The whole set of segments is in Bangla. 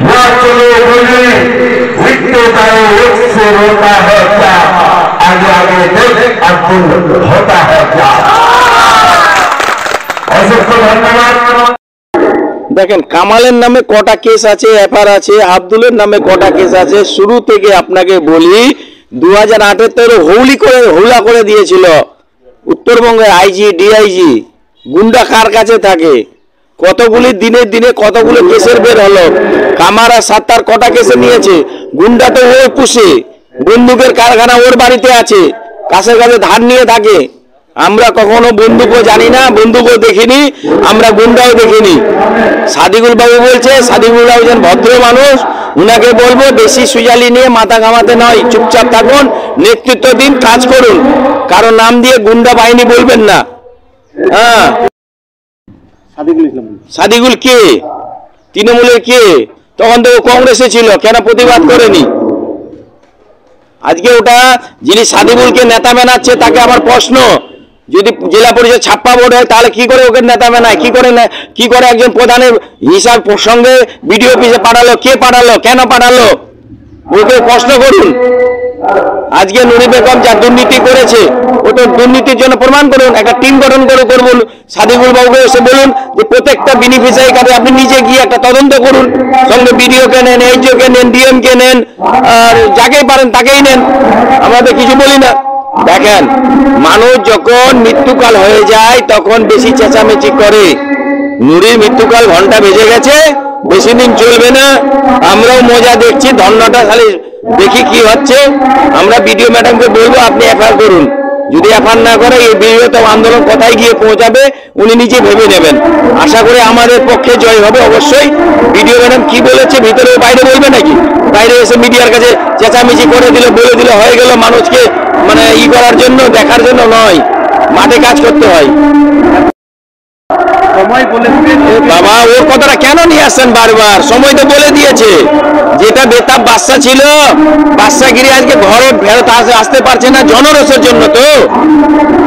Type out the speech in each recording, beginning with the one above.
हुआ चलो बोले मृत्यु का उससे रोता है क्या, आगे आगे देख अब्दुल होता है क्या। অসংখ্য ধন্যবাদ। দেখেন কামালের নামে কটা কেস আছে, এফআইআর আছে, আব্দুলের নামে কটা কেস আছে। শুরু থেকে আপনাকে বলি 2008 হৌলা করে দিয়েছিল উত্তরবঙ্গের আইজি ডিআইজি। গুন্ডা কার কাছে থাকে, কতগুলি দিনে দিনে কতগুলো কেসের বের হলো। কামারা সাত্তার কটা কেসে নিয়েছে, গুন্ডা তো ও পুষে, বন্দুকের কারখানা ওর বাড়িতে আছে, কাছের কাছে ধার নিয়ে থাকে। আমরা কখনো বন্দুকও জানি না, বন্দুকও দেখিনি, আমরা গুন্ডাও দেখিনি। সাদিকুল বাবু বলছে, সাদিকুল বাবু যেন ভদ্র মানুষ, উনাকে বলবো বেশি সুজালি নিয়ে মাথা ঘামাতে নয়, চুপচাপ থাকুন, নেতৃত্ব দিন, কাজ করুন, কারো নাম দিয়ে গুন্ডা বাহিনী বলবেন না। হ্যাঁ, সাদিকুল কে, তৃণমূলের কে, তখন তো কংগ্রেসে ছিল, কেন প্রতিবাদ করেনি? আজকে ওটা যিনি সাদিকুলকে নেতা বানাচ্ছে তাকে আমার প্রশ্ন, যদি জেলা পরিষদ ছাপ্পা ভোট হয় তাহলে কি করে ওকে নেতা বানায়, কি করে একজন প্রধানের হিসাব সঙ্গে বিডিও অফিসে পাঠালো, কে পাঠালো, কেন পাঠালো, ওকে প্রশ্ন করুন। আজকে নুরি বেগম যা দুর্নীতি করেছে, ওটা দুর্নীতির জন্য প্রমাণ করুন, একটা টিম গঠন করে করবুন। সাদিকুল বাবুকে এসে বলুন যে প্রত্যেকটা বেনিফিশিয়ারি কার্ডে আপনি নিজে গিয়ে একটা তদন্ত করুন, সঙ্গে বিডিওকে নেন, এইচওকে নেন, ডিএমকে নেন, আর যাকেই পারেন তাকেই নেন, আমাদের কিছু বলি না। দেখেন, মানুষ যখন মৃত্যুকাল হয়ে যায় তখন বেশি চেঁচামেচি করে। নুরির মৃত্যুকাল ঘন্টা বেজে গেছে, বেশি দিন চলবে না। আমরাও মজা দেখছি, ধর্নাটা খালি দেখি কি হচ্ছে। আমরা বিডিও ম্যাডামকে বলবো আপনি এফআইআর করুন, যদি এফআইআর না করে এই বৃহৎ আন্দোলন কোথায় গিয়ে পৌঁছাবে উনি নিজে ভেবে নেবেন। আশা করি আমাদের পক্ষে জয় হবে অবশ্যই। বিডিও ম্যাডাম কি বলেছে ভিতরে বাইরে বলবে নাকি? বাইরে এসে মিডিয়ার কাছে চেঁচামেচি করে দিলে, বলে দিলে হয়ে গেল, মানুষকে মানে করার জন্য, দেখার জন্য নয়, মাঠে কাজ করতে হয়। বাবা ওর কথাটা কেন নিয়ে আসছেন বারবার? সময় তো বলে দিয়েছে, যেটা বেতাব বাচ্চা ছিল, বাচ্চাগিরি আজকে ঘরে ফেরত আসতে পারছে না জনরোষের জন্য। তো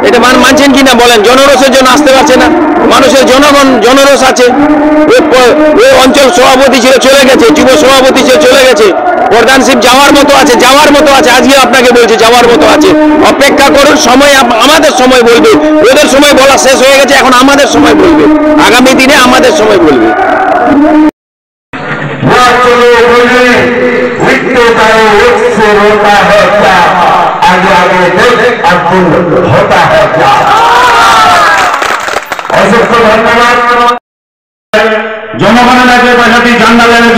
এটা মানছেন কিনা বলেন? জনরোষের জন্য আসতে পারছে না, মানুষের জনগণ জনরোষ আছে। ওই অঞ্চল সভাপতি ছিল চলে গেছে, যুব সভাপতি ছিল চলে গেছে, প্রধানশিপ যাওয়ার মতো আছে, আজকে আপনাকে বলছে যাওয়ার মতো আছে। অপেক্ষা করুন, সময় আমাদের সময় বলবে, ওদের সময় বলা শেষ হয়ে গেছে, এখন আমাদের সময় বলবে, আগামী দিনে আমাদের সময় বলবে। मृत्यु का उससे रोता है क्या, आगे आगे देख अब्दुल होता है क्या। অসংখ্য ধন্যবাদ। জনগণের কাছে জান্ডা লেগে